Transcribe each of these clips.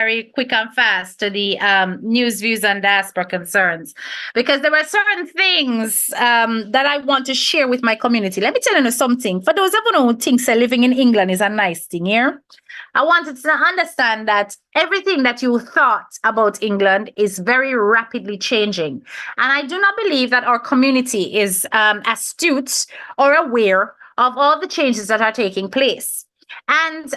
very quick and fast to the news, views, and diaspora concerns, because there are certain things that I want to share with my community. Let me tell you something. For those of you who think that living in England is a nice thing here, I wanted to understand that everything that you thought about England is very rapidly changing. And I do not believe that our community is astute or aware of all the changes that are taking place. And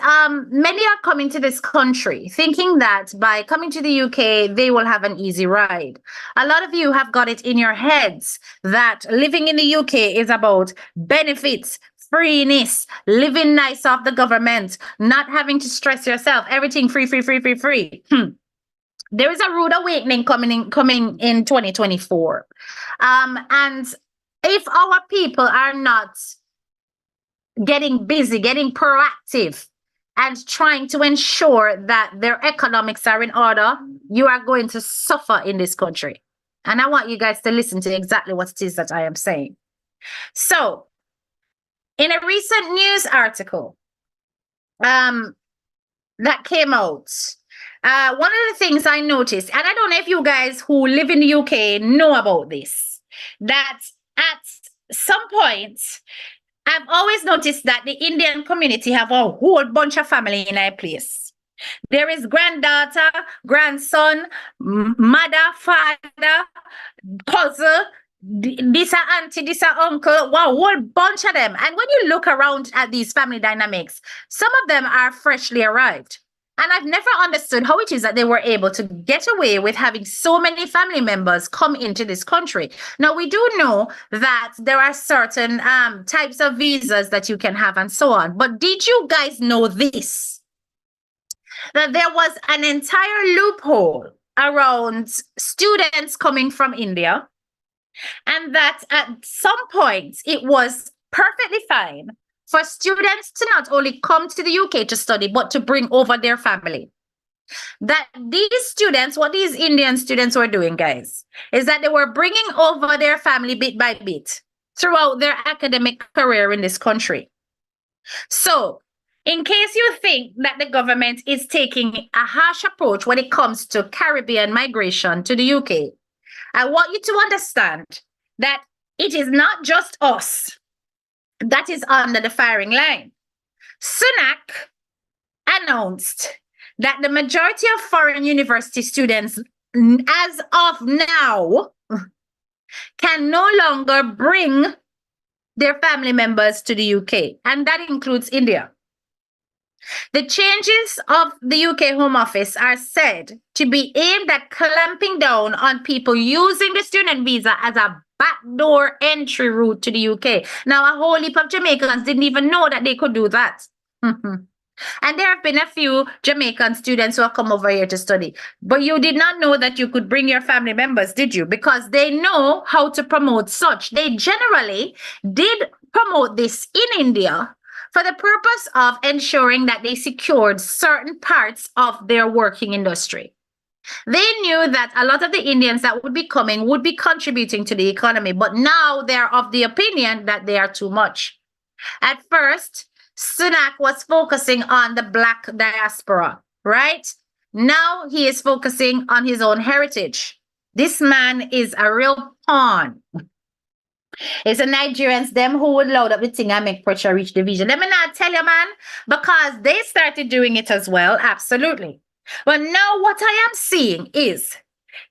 many are coming to this country thinking that by coming to the UK, they will have an easy ride. A lot of you have got it in your heads that living in the UK is about benefits, freeness, living nice off the government, not having to stress yourself, everything free, free, free, free, free. There is a rude awakening coming in 2024. And if our people are not getting busy, getting proactive, and trying to ensure that their economics are in order, you are going to suffer in this country. And I want you guys to listen to exactly what it is that I am saying. So, in a recent news article that came out, one of the things I noticed, and I don't know if you guys who live in the UK know about this, that at some point, I've always noticed that the Indian community have a whole bunch of family in a place. There is granddaughter, grandson, mother, father, cousin, this a auntie, this a uncle, wow, a whole bunch of them. And when you look around at these family dynamics, some of them are freshly arrived. And I've never understood how it is that they were able to get away with having so many family members come into this country. Now, we do know that there are certain types of visas that you can have and so on. But did you guys know this? That there was an entire loophole around students coming from India, and that at some point it was perfectly fine for students to not only come to the UK to study, but to bring over their family. That these students, what these Indian students were doing, guys, is that they were bringing over their family bit by bit throughout their academic career in this country. So, in case you think that the government is taking a harsh approach when it comes to Caribbean migration to the UK, I want you to understand that it is not just us that is under the firing line. Sunak announced that the majority of foreign university students, as of now, can no longer bring their family members to the UK, and that includes India. The changes of the UK Home Office are said to be aimed at clamping down on people using the student visa as a backdoor entry route to the UK. Now, a whole heap of Jamaicans didn't even know that they could do that. And there have been a few Jamaican students who have come over here to study. But you did not know that you could bring your family members, did you? Because they know how to promote such. They generally did promote this in India for the purpose of ensuring that they secured certain parts of their working industry. They knew that a lot of the Indians that would be coming would be contributing to the economy, but now they're of the opinion that they are too much. At first, Sunak was focusing on the Black diaspora, right? Now he is focusing on his own heritage. This man is a real pawn. It's the Nigerians, them who would load up the thing and make pressure reach the vision. Let me not tell you, man, because they started doing it as well. Absolutely. But now what I am seeing is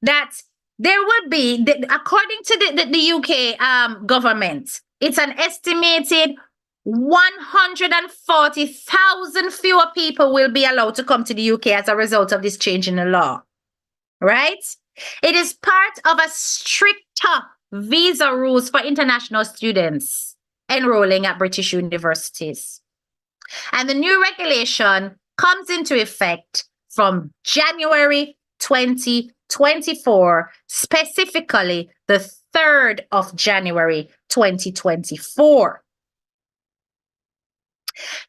that there would be, according to the UK government, it's an estimated 140,000 fewer people will be allowed to come to the UK as a result of this change in the law, right? It is part of a stricter visa rules for international students enrolling at British universities. And the new regulation comes into effect from January 2024, specifically the 3rd of January 2024.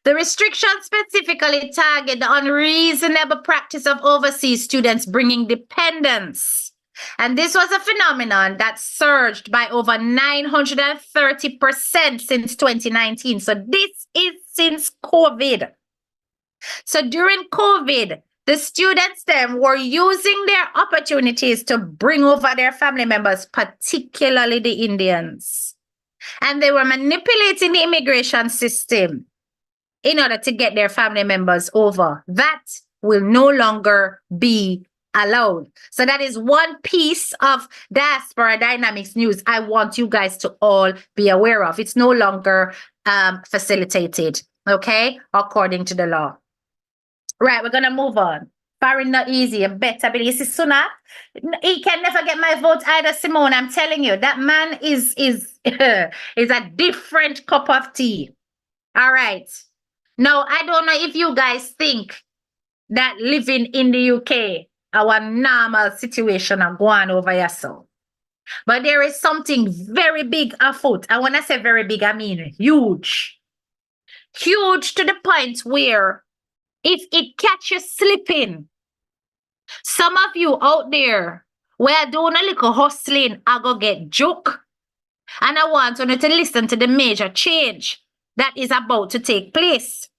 The restrictions specifically target the unreasonable practice of overseas students bringing dependents. And this was a phenomenon that surged by over 930% since 2019. So this is since COVID. So during COVID, The students them were using their opportunities to bring over their family members, particularly the Indians. And they were manipulating the immigration system in order to get their family members over. That will no longer be allowed. So that is one piece of diaspora dynamics news I want you guys to all be aware of. It's no longer facilitated, okay, according to the law. Right, we're gonna move on. Foreign not easy. You better believe. You see, Sunak, he can never get my vote either, Simone. I'm telling you, that man is is a different cup of tea. All right. Now, I don't know if you guys think that living in the UK, our normal situation are going over here so. But there is something very big afoot. And when I say very big, I mean huge. Huge to the point where if it catches slipping, some of you out there where doing a little hustling, I go get joke. And I want you to listen to the major change that is about to take place.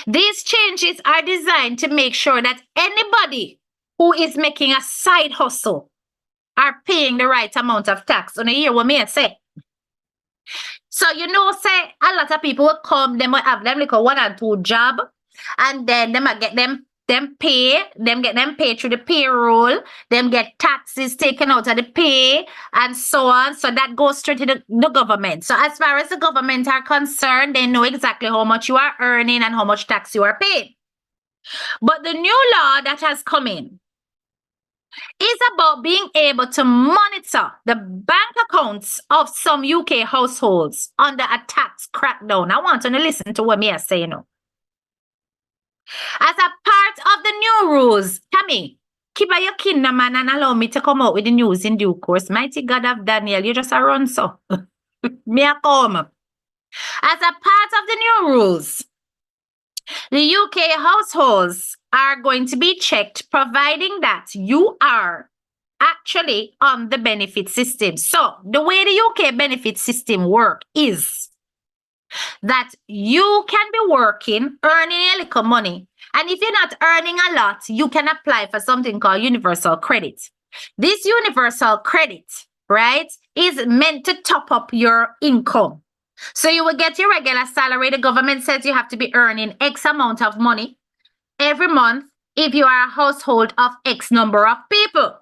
These changes are designed to make sure that anybody who is making a side hustle are paying the right amount of tax. On a year, what may I say? So, say a lot of people will come, they might have them like a 1 and 2 job, and then they might get them get them paid through the payroll, them get taxes taken out of the pay, and so on. So that goes straight to the government. So as far as the government are concerned, they know exactly how much you are earning and how much tax you are paying. But the new law that has come in is about being able to monitor the bank accounts of some UK households under a tax crackdown. I want you to listen to what me I say, As a part of the new rules, Tammy, keep your kingdom man and allow me to come out with the news in due course. Mighty God of Daniel, you just a run so. Me a come. As a part of the new rules, the UK households are going to be checked, providing that you are actually on the benefit system. So the way the UK benefit system works is that you can be working, earning a little money. And if you're not earning a lot, you can apply for something called universal credit. This universal credit, right, is meant to top up your income. So you will get your regular salary. The government says you have to be earning X amount of money every month if you are a household of X number of people.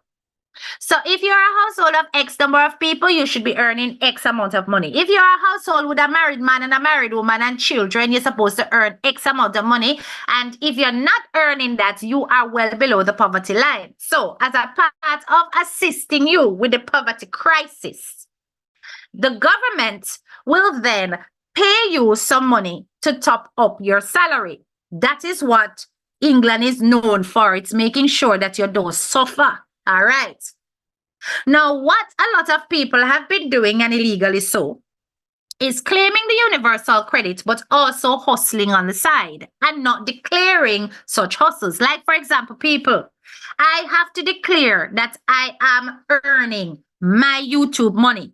So if you're a household of X number of people, you should be earning X amount of money. If you're a household with a married man and a married woman and children, you're supposed to earn X amount of money. And if you're not earning that, you are well below the poverty line. So as a part of assisting you with the poverty crisis, the government will then pay you some money to top up your salary. That is what England is known for. It's making sure that you don't suffer. All right. Now, what a lot of people have been doing, and illegally so, is claiming the universal credit, but also hustling on the side and not declaring such hustles. Like, for example, people, I have to declare that I am earning my YouTube money.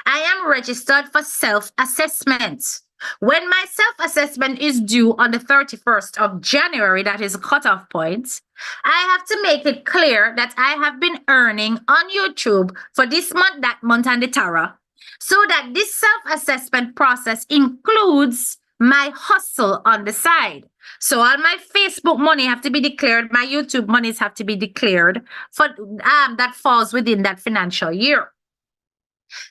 I am registered for self-assessment. When my self-assessment is due on the 31st of January, that is a cutoff point, I have to make it clear that I have been earning on YouTube for this month, that month, and the Tara, so that this self-assessment process includes my hustle on the side. So all my Facebook money have to be declared, my YouTube monies have to be declared for that falls within that financial year.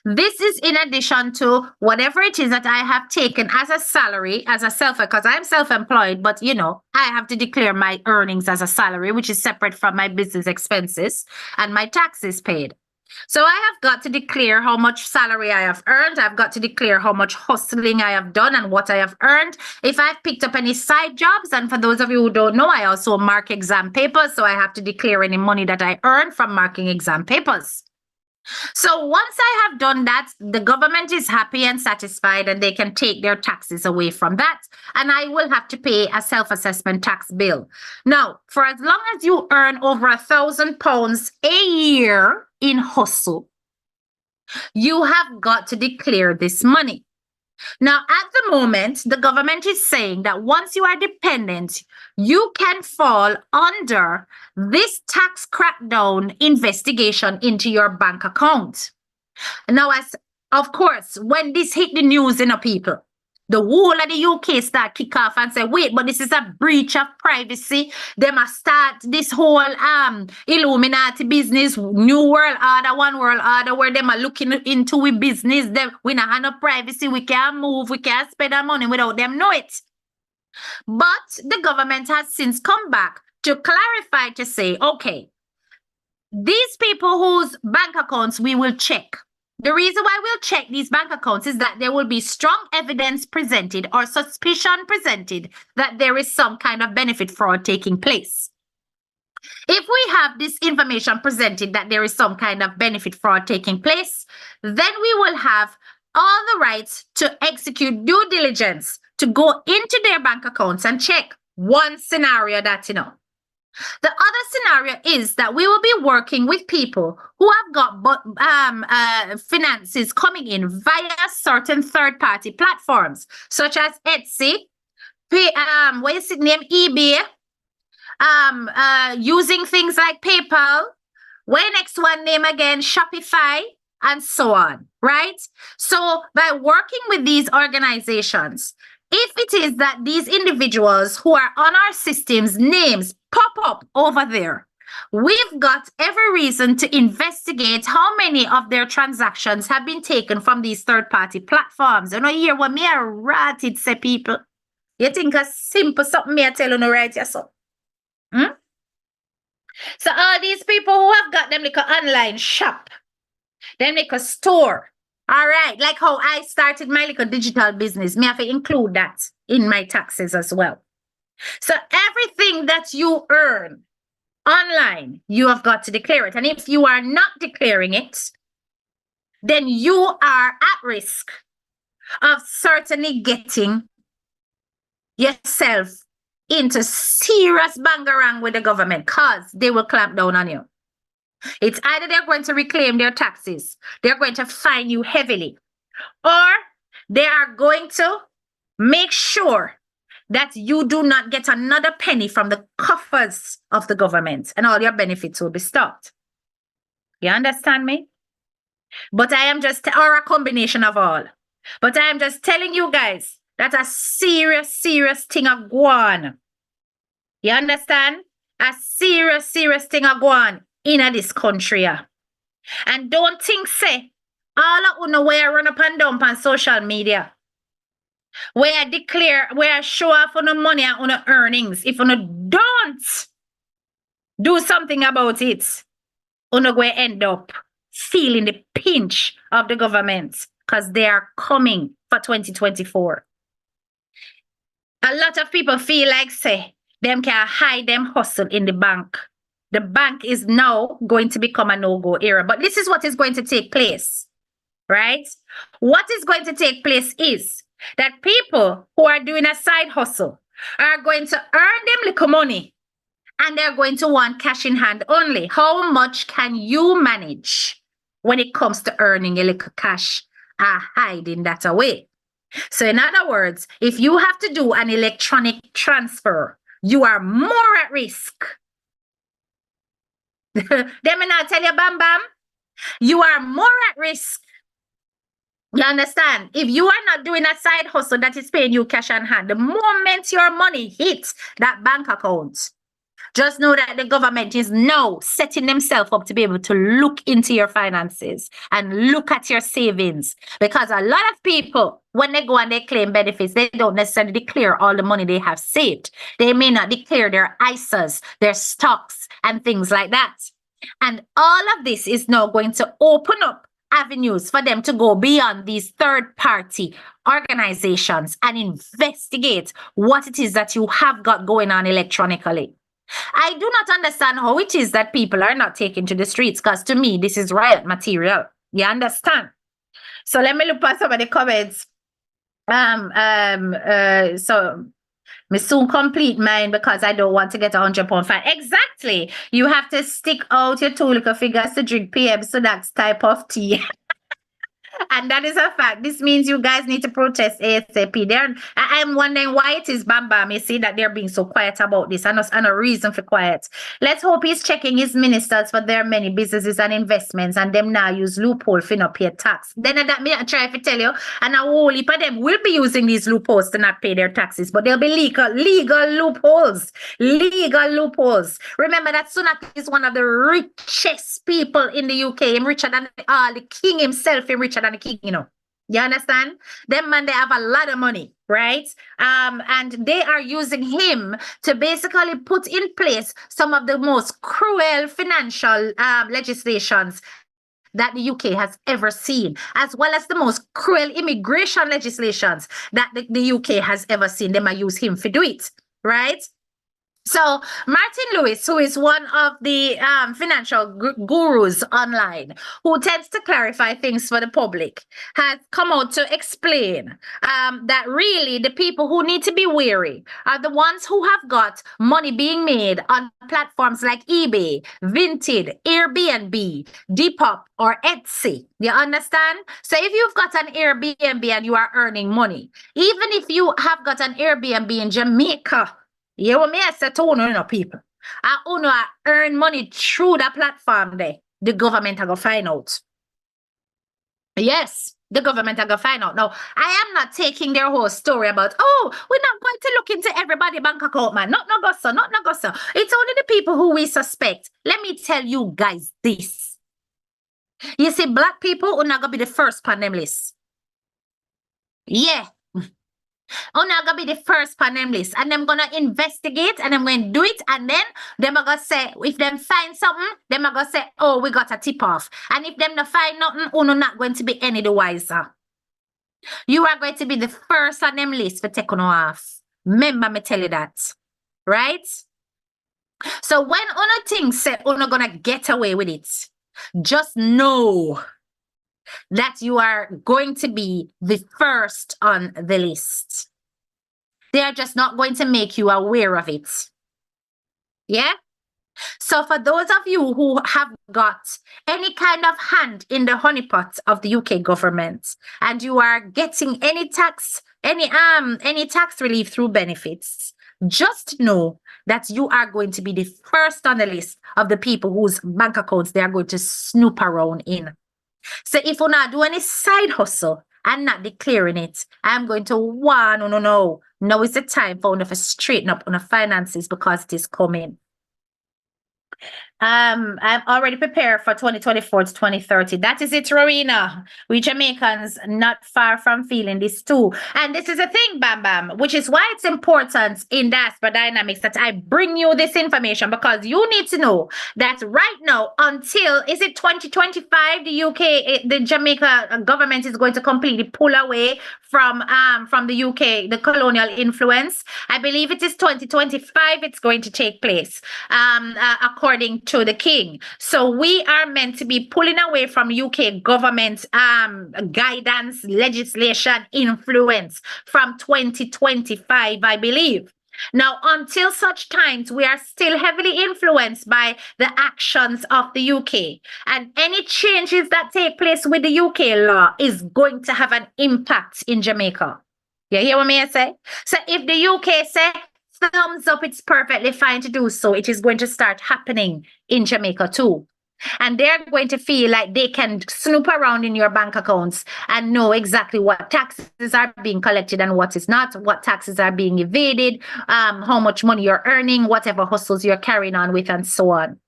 This is in addition to whatever it is that I have taken as a salary, because I'm self-employed, but I have to declare my earnings as a salary, which is separate from my business expenses and my taxes paid. So I have got to declare how much salary I have earned. I've got to declare how much hustling I have done and what I have earned. If I've picked up any side jobs, and for those of you who don't know, I also mark exam papers. So I have to declare any money that I earn from marking exam papers. So once I have done that, the government is happy and satisfied, and they can take their taxes away from that. And I will have to pay a self-assessment tax bill. Now, for as long as you earn over £1,000 a year in hustle, you have got to declare this money. Now, at the moment, the government is saying that once you are dependent, you can fall under this tax crackdown investigation into your bank account. Now, as of course, when this hit the news, people, the whole of the UK start kick off and say, wait, but this is a breach of privacy. They must start this whole Illuminati business, new world order, one world order, where them are looking into we business. Them we not have no privacy, we can't move, we can't spend our money without them know it. But the government has since come back to clarify to say, okay, these people whose bank accounts we will check. The reason why we'll check these bank accounts is that there will be strong evidence presented or suspicion presented that there is some kind of benefit fraud taking place. If we have this information presented that there is some kind of benefit fraud taking place, then we will have all the rights to execute due diligence to go into their bank accounts and check. One scenario that, the other scenario is that we will be working with people who have got finances coming in via certain third-party platforms, such as Etsy, what is it named, eBay, using things like PayPal, next one name again, Shopify, and so on, right? So by working with these organizations, if it is that these individuals who are on our systems names pop up over there, we've got every reason to investigate how many of their transactions have been taken from these third-party platforms. You know, here what me a ratted say, people. You think a simple something me I tell you no right yourself. So all these people who have got them like an online shop, them like a store. All right, like how I started my little digital business, me have to include that in my taxes as well. So everything that you earn online, you have got to declare it. And if you are not declaring it, then you are at risk of certainly getting yourself into serious bangarang with the government because they will clamp down on you. It's either they're going to reclaim their taxes, they're going to fine you heavily, or they are going to make sure that you do not get another penny from the coffers of the government and all your benefits will be stopped. You understand me? But I am just, or a combination of all. But I am just telling you guys that a serious, serious thing of go on. You understand? A serious, serious thing of go on in this country. And don't think, say, all of you know where run up and dump on social media, where declare, where show off on the money and on the earnings. If you don't do something about it, you go end up feeling the pinch of the government because they are coming for 2024. A lot of people feel like, say, them can hide them hustle in the bank. The bank is now going to become a no-go era. But this is what is going to take place, right? What is going to take place is that people who are doing a side hustle are going to earn them little money and they're going to want cash in hand only. How much can you manage when it comes to earning a little cash or hiding that away? So in other words, if you have to do an electronic transfer, you are more at risk. Let me not tell you, bam, bam. You are more at risk. You understand? If you are not doing a side hustle that is paying you cash on hand, the moment your money hits that bank account, just know that the government is now setting themselves up to be able to look into your finances and look at your savings. Because a lot of people, when they go and they claim benefits, they don't necessarily declare all the money they have saved. They may not declare their ISAs, their stocks, and things like that. And all of this is now going to open up avenues for them to go beyond these third-party organizations and investigate what it is that you have got going on electronically. I do not understand how it is that people are not taken to the streets, because to me, this is riot material. You understand? So let me look at some of the comments. So me soon complete mine because I don't want to get 100 pound fine. Exactly. You have to stick out your two little fingers to drink PM, so that's type of tea. And that is a fact. This means you guys need to protest ASAP. I'm wondering why it is Bam Bam. You see that they're being so quiet about this, and a reason for quiet. Let's hope he's checking his ministers for their many businesses and investments, and them now use loophole for not pay tax. Then that me I try to tell you, and a whole heap of them will be using these loopholes to not pay their taxes, but they'll be legal loopholes. Legal loopholes. Remember that Sunak is one of the richest people in the UK. Him richer than the king himself. Him richer than the king, you know. You understand? Them man, they have a lot of money, right? And they are using him to basically put in place some of the most cruel financial legislations that the UK has ever seen, as well as the most cruel immigration legislations that the UK has ever seen. They might use him to do it, right? So Martin Lewis, who is one of the financial gurus online, who tends to clarify things for the public, has come out to explain that really the people who need to be wary are the ones who have got money being made on platforms like eBay, Vinted, Airbnb, Depop, or Etsy. You understand? So if you've got an Airbnb and you are earning money, even if you have got an Airbnb in Jamaica, you want me to say to you know, people. I uno earn money through that platform there. The government are gonna find out. Yes, the government are gonna find out. Now, I am not taking their whole story about, oh, we're not going to look into everybody bank account, man. Not no go so, not no go so. It's only the people who we suspect. Let me tell you guys this. You see, black people are not gonna be the first on them list. Yeah. Oh, now gonna be the first on them list, and them gonna investigate, and them going to do it, and then them are gonna say, if them find something, them are gonna say, oh, we got a tip off, and if them not find nothing, uno not going to be any the wiser. You are going to be the first on them list for taking off. Remember me tell you that, right? So when uno thinks say uno gonna get away with it, just know that you are going to be the first on the list. They are just not going to make you aware of it. Yeah? So for those of you who have got any kind of hand in the honeypot of the UK government, and you are getting any tax relief through benefits, just know that you are going to be the first on the list of the people whose bank accounts they are going to snoop around in. So if you not do any side hustle and not declaring it, I'm going to warn no. Now is the time for you to straighten up on the finances because it is coming. I'm already prepared for 2024 to 2030. That is it, Rowena. We Jamaicans not far from feeling this too. And this is a thing, Bam Bam, which is why it's important in Diaspora Dynamics that I bring you this information, because you need to know that right now, until, is it 2025, the UK, the Jamaica government is going to completely pull away from the UK, the colonial influence. I believe it is 2025 it's going to take place, according to the king. So we are meant to be pulling away from UK government guidance, legislation, influence from 2025, I believe. Now, until such times, we are still heavily influenced by the actions of the UK. And any changes that take place with the UK law is going to have an impact in Jamaica. You hear what I say? So if the UK say, thumbs up, it's perfectly fine to do so, it is going to start happening in Jamaica too. And they're going to feel like they can snoop around in your bank accounts and know exactly what taxes are being collected and what is not, what taxes are being evaded, how much money you're earning, whatever hustles you're carrying on with, and so on.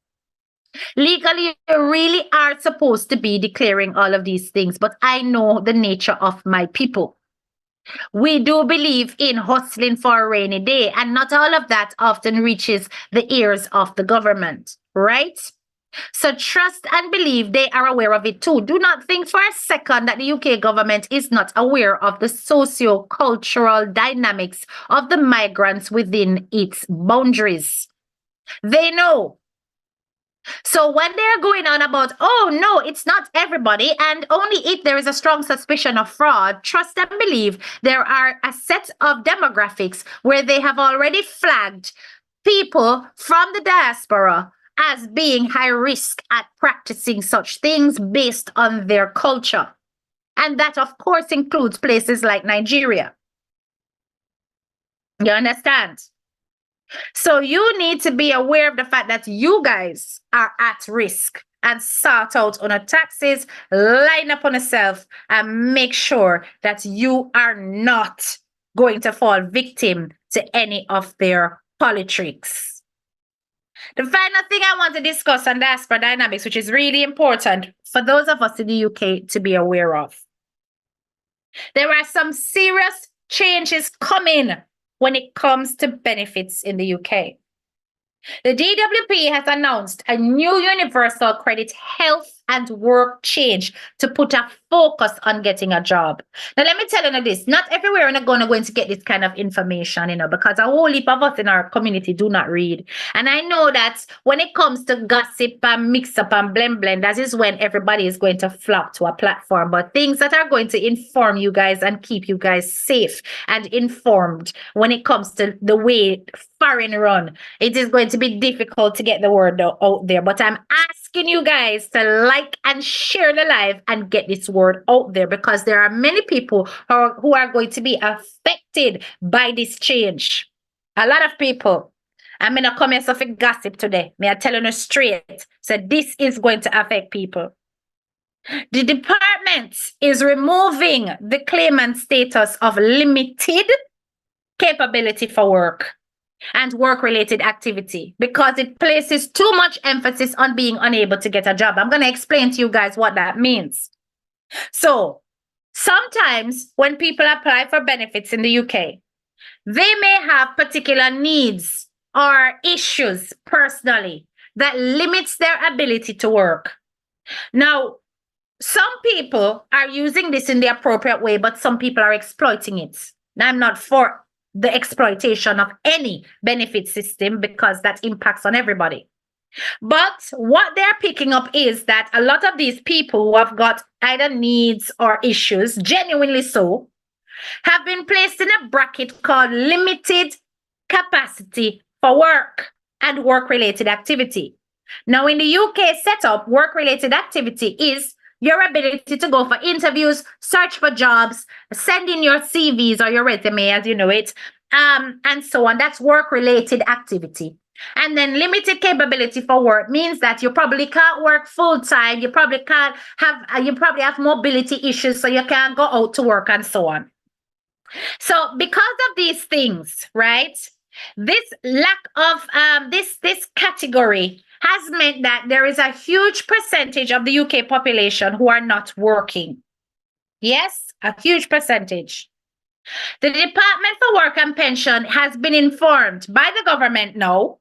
Legally, you really are supposed to be declaring all of these things, but I know the nature of my people. We do believe in hustling for a rainy day, and not all of that often reaches the ears of the government, right? So trust and believe they are aware of it too. Do not think for a second that the UK government is not aware of the socio-cultural dynamics of the migrants within its boundaries. They know. So when they're going on about, oh, no, it's not everybody, and only if there is a strong suspicion of fraud, trust and believe there are a set of demographics where they have already flagged people from the diaspora as being high risk at practicing such things based on their culture. And that, of course, includes places like Nigeria. You understand? So you need to be aware of the fact that you guys are at risk and sort out on your taxes, line up on yourself, and make sure that you are not going to fall victim to any of their politics. The final thing I want to discuss on diaspora dynamics, which is really important for those of us in the UK to be aware of. There are some serious changes coming when it comes to benefits in the UK. The DWP has announced a new universal credit health and work change to put a focus on getting a job. Now, let me tell you this, not everywhere we're going to get this kind of information, because a whole heap of us in our community do not read. And I know that when it comes to gossip and mix up and blend, that is when everybody is going to flock to a platform. But things that are going to inform you guys and keep you guys safe and informed when it comes to the way foreign run, it is going to be difficult to get the word out there. But I'm asking you guys to like and share the live and get this word out there, because there are many people who are going to be affected by this change. A lot of people. I'm in a comment of gossip today. May I tell you straight? So this is going to affect people. The department is removing the claimant status of limited capability for work and work-related activity because it places too much emphasis on being unable to get a job. I'm going to explain to you guys what that means. So sometimes when people apply for benefits in the UK, they may have particular needs or issues personally that limits their ability to work. Now, some people are using this in the appropriate way, but some people are exploiting it. Now, I'm not for the exploitation of any benefit system because that impacts on everybody. But what they're picking up is that a lot of these people who have got either needs or issues, genuinely so, have been placed in a bracket called limited capacity for work and work-related activity. Now, in the UK setup, work-related activity is your ability to go for interviews, search for jobs, send in your CVs or your resume as you know it, and so on. That's work-related activity. And then limited capability for work means that you probably can't work full-time. You probably have mobility issues, so you can't go out to work and so on. So because of these things, right, this lack of this category has meant that there is a huge percentage of the UK population who are not working. Yes, a huge percentage. The Department for Work and Pension has been informed by the government now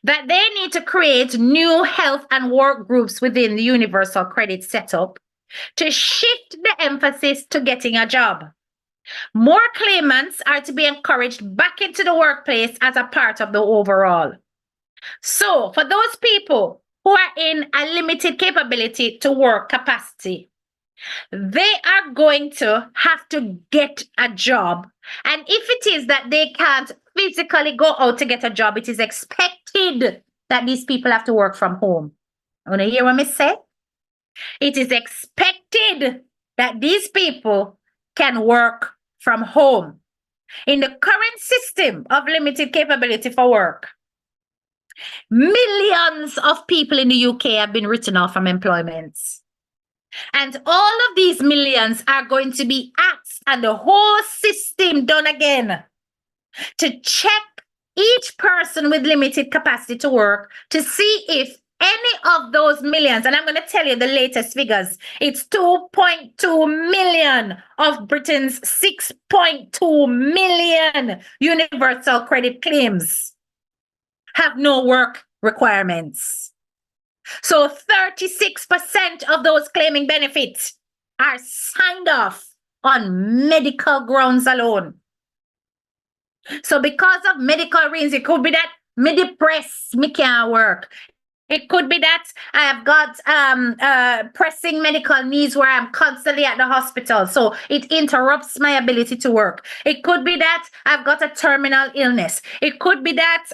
that they need to create new health and work groups within the universal credit setup to shift the emphasis to getting a job. More claimants are to be encouraged back into the workplace as a part of the overall. So for those people who are in a limited capability to work capacity, they are going to have to get a job. And if it is that they can't physically go out to get a job, it is expected that these people have to work from home. You want to hear what I say? It is expected that these people can work from home. In the current system of limited capability for work, millions of people in the UK have been written off from employment. And all of these millions are going to be axed and the whole system done again to check each person with limited capacity to work to see if any of those millions, and I'm going to tell you the latest figures, it's 2.2 million of Britain's 6.2 million universal credit claims have no work requirements. So 36% of those claiming benefits are signed off on medical grounds alone. So because of medical reasons, it could be that me depressed, me can't work. It could be that I have got pressing medical needs where I'm constantly at the hospital, so it interrupts my ability to work. It could be that I've got a terminal illness. It could be that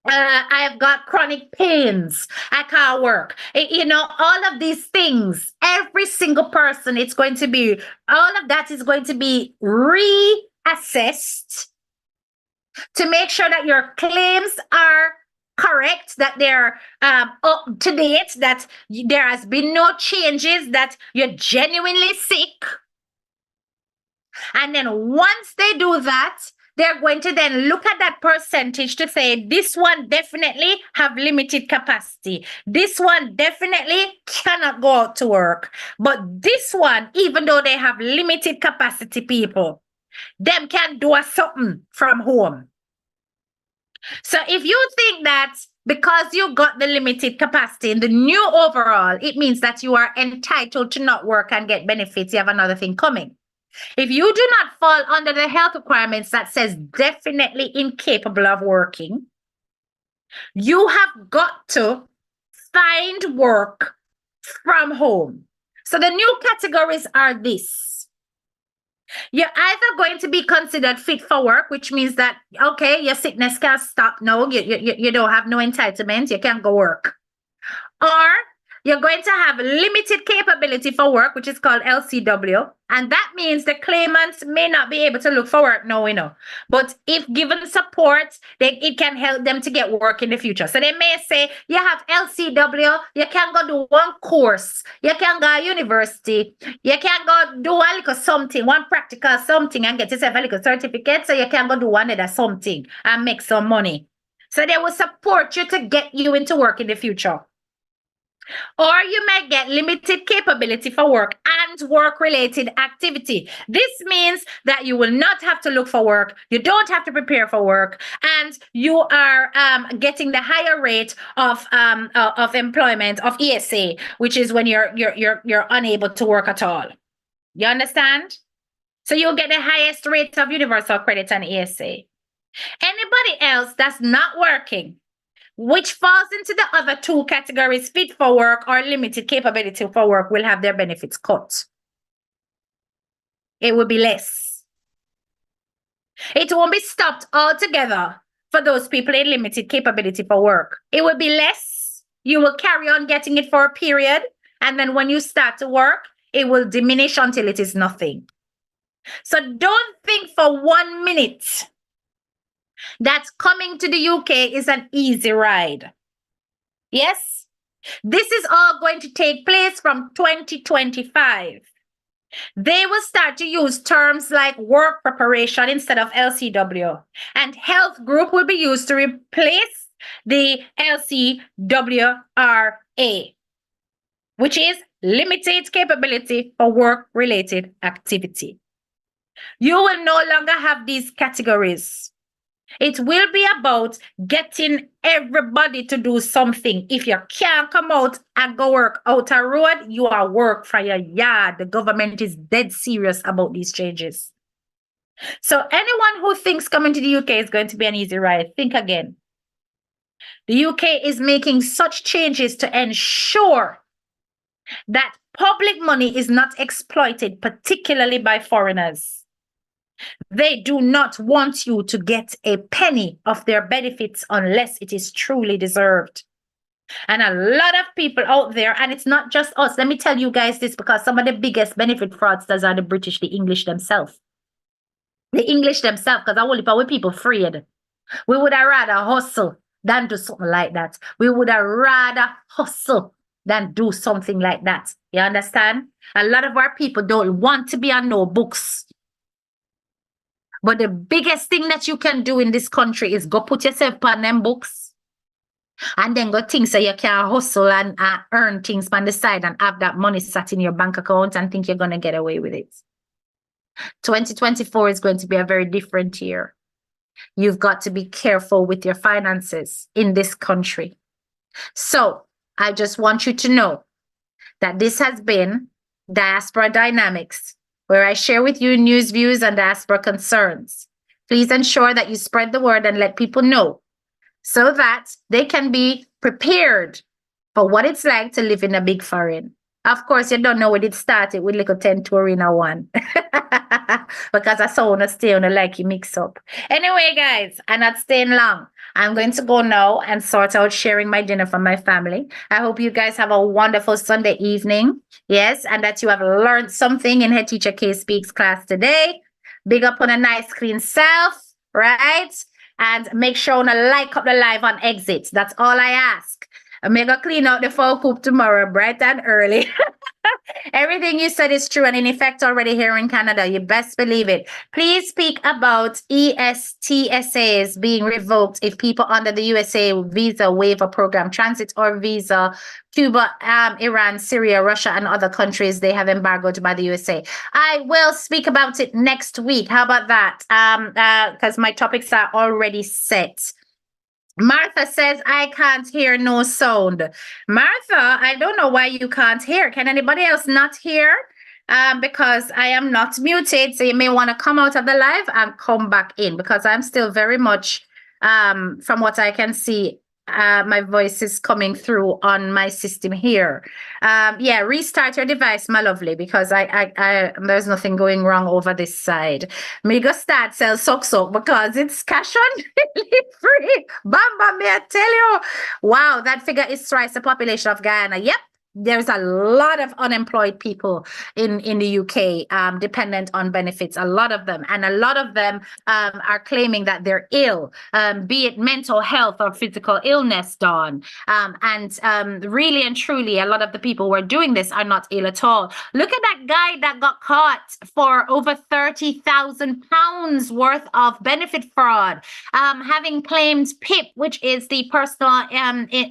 I've got chronic pains. I can't work. All of these things, every single person, all of that is going to be reassessed to make sure that your claims are correct, that they're up to date, that there has been no changes, that you're genuinely sick. And then once they do that, they're going to then look at that percentage to say, this one definitely have limited capacity. This one definitely cannot go out to work. But this one, even though they have limited capacity people, them can do a something from home. So if you think that because you got the limited capacity in the new overall, it means that you are entitled to not work and get benefits, you have another thing coming. If you do not fall under the health requirements that says definitely incapable of working, you have got to find work from home. So the new categories are this. You're either going to be considered fit for work, which means that, okay, your sickness can't stop now. You don't have no entitlement. You can't go work. Or you're going to have limited capability for work, which is called LCW. And that means the claimants may not be able to look for work now, But if given support, then it can help them to get work in the future. So they may say, you have LCW, you can go do one course, you can go to university, you can go do a little something, one practical something and get yourself a little certificate, so you can go do one other something and make some money. So they will support you to get you into work in the future. Or you may get limited capability for work and work-related activity. This means that you will not have to look for work, you don't have to prepare for work, and you are getting the higher rate of employment of ESA, which is when you're unable to work at all. You understand? So you'll get the highest rate of universal credit and ESA. Anybody else that's not working, which falls into the other two categories, fit for work or limited capability for work, will have their benefits cut. It will be less. It won't be stopped altogether for those people in limited capability for work. It will be less. You will carry on getting it for a period. And then when you start to work, it will diminish until it is nothing. So don't think for 1 minute that coming to the UK is an easy ride. Yes, this is all going to take place from 2025. They will start to use terms like work preparation instead of LCW, and health group will be used to replace the LCWRA, which is limited capability for work-related activity. You will no longer have these categories. It will be about getting everybody to do something. If you can't come out and go work out a road, you are work from your yard. The government is dead serious about these changes. So anyone who thinks coming to the UK is going to be an easy ride, think again. The UK is making such changes to ensure that public money is not exploited, particularly by foreigners. They do not want you to get a penny of their benefits unless it is truly deserved. And a lot of people out there, and it's not just us. Let me tell you guys this, because some of the biggest benefit fraudsters are the British, the English themselves. The English themselves, because I will if our people afraid. We would have rather hustle than do something like that. We would have rather hustle than do something like that. You understand? A lot of our people don't want to be on no books. But the biggest thing that you can do in this country is go put yourself on them books and then go think so you can hustle and earn things on the side and have that money sat in your bank account and think you're going to get away with it. 2024 is going to be a very different year. You've got to be careful with your finances in this country. So I just want you to know that this has been Diaspora Dynamics, where I share with you news, views, and diaspora concerns. Please ensure that you spread the word and let people know so that they can be prepared for what it's like to live in a big foreign. Of course, you don't know when it started with little 10 touring a one. Because I saw to stay on a like you mix up. Anyway, guys, I'm not staying long. I'm going to go now and sort out sharing my dinner for my family. I hope you guys have a wonderful Sunday evening. Yes, and that you have learned something in Head Teacher K Speaks class today. Big up on a nice, clean self, right? And make sure to like up the live on exit. That's all I ask. I'm going to clean out the folk hoop tomorrow, bright and early. Everything you said is true and in effect already here in Canada. You best believe it. Please speak about ESTSAs being revoked if people under the USA visa waiver program, transit or visa, Cuba, Iran, Syria, Russia, and other countries they have embargoed by the USA. I will speak about it next week. How about that? Because my topics are already set. Martha says, I can't hear no sound. Martha, I don't know why you can't hear. Can anybody else not hear? Because I am not muted. So you may want to come out of the live and come back in because I'm still very much, from what I can see, my voice is coming through on my system here. Yeah, restart your device, my lovely, because I there's nothing going wrong over this side. Me go start sell socks up because it's cash on free. Bamba, me I tell you. Wow, that figure is thrice the population of Guyana. Yep. There's a lot of unemployed people in the UK, dependent on benefits, a lot of them. And a lot of them are claiming that they're ill, be it mental health or physical illness, Dawn. And really and truly, a lot of the people who are doing this are not ill at all. Look at that guy that got caught for over £30,000 worth of benefit fraud, having claimed PIP, which is the personal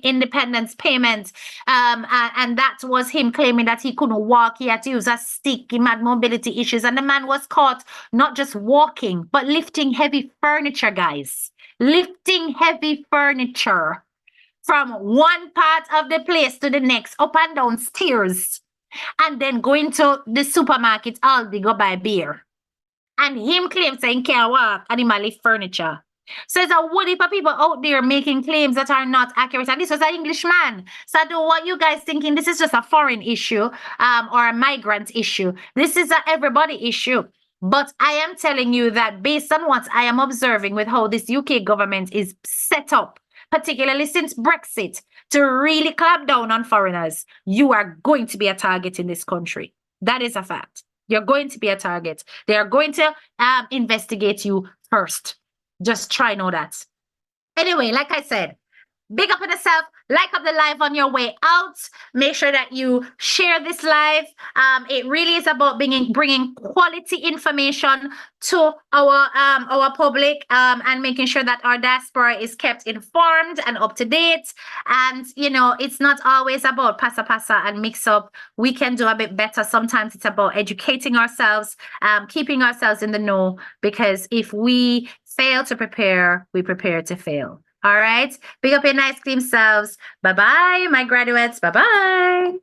independence payment, and that was him claiming that he couldn't walk. He had to use a stick. He had mobility issues. And the man was caught not just walking, but lifting heavy furniture, guys. Lifting heavy furniture from one part of the place to the next, up and down stairs. And then going to the supermarket, Aldi, go buy beer. And him claims that he can't walk and he might lift furniture. So there's a whole heap of people out there making claims that are not accurate. And this was an Englishman. So I don't want you guys thinking this is just a foreign issue or a migrant issue. This is a everybody issue. But I am telling you that based on what I am observing with how this UK government is set up, particularly since Brexit, to really clamp down on foreigners, you are going to be a target in this country. That is a fact. You're going to be a target. They are going to investigate you first. Just try know that. Anyway, like I said, big up on yourself, like up the live on your way out. Make sure that you share this live. It really is about bringing quality information to our public and making sure that our diaspora is kept informed and up to date. And, you know, it's not always about pasa and mix up. We can do a bit better. Sometimes it's about educating ourselves, keeping ourselves in the know, because if we fail to prepare, we prepare to fail. All right. Big up your nice, clean selves. Bye-bye, my graduates. Bye-bye.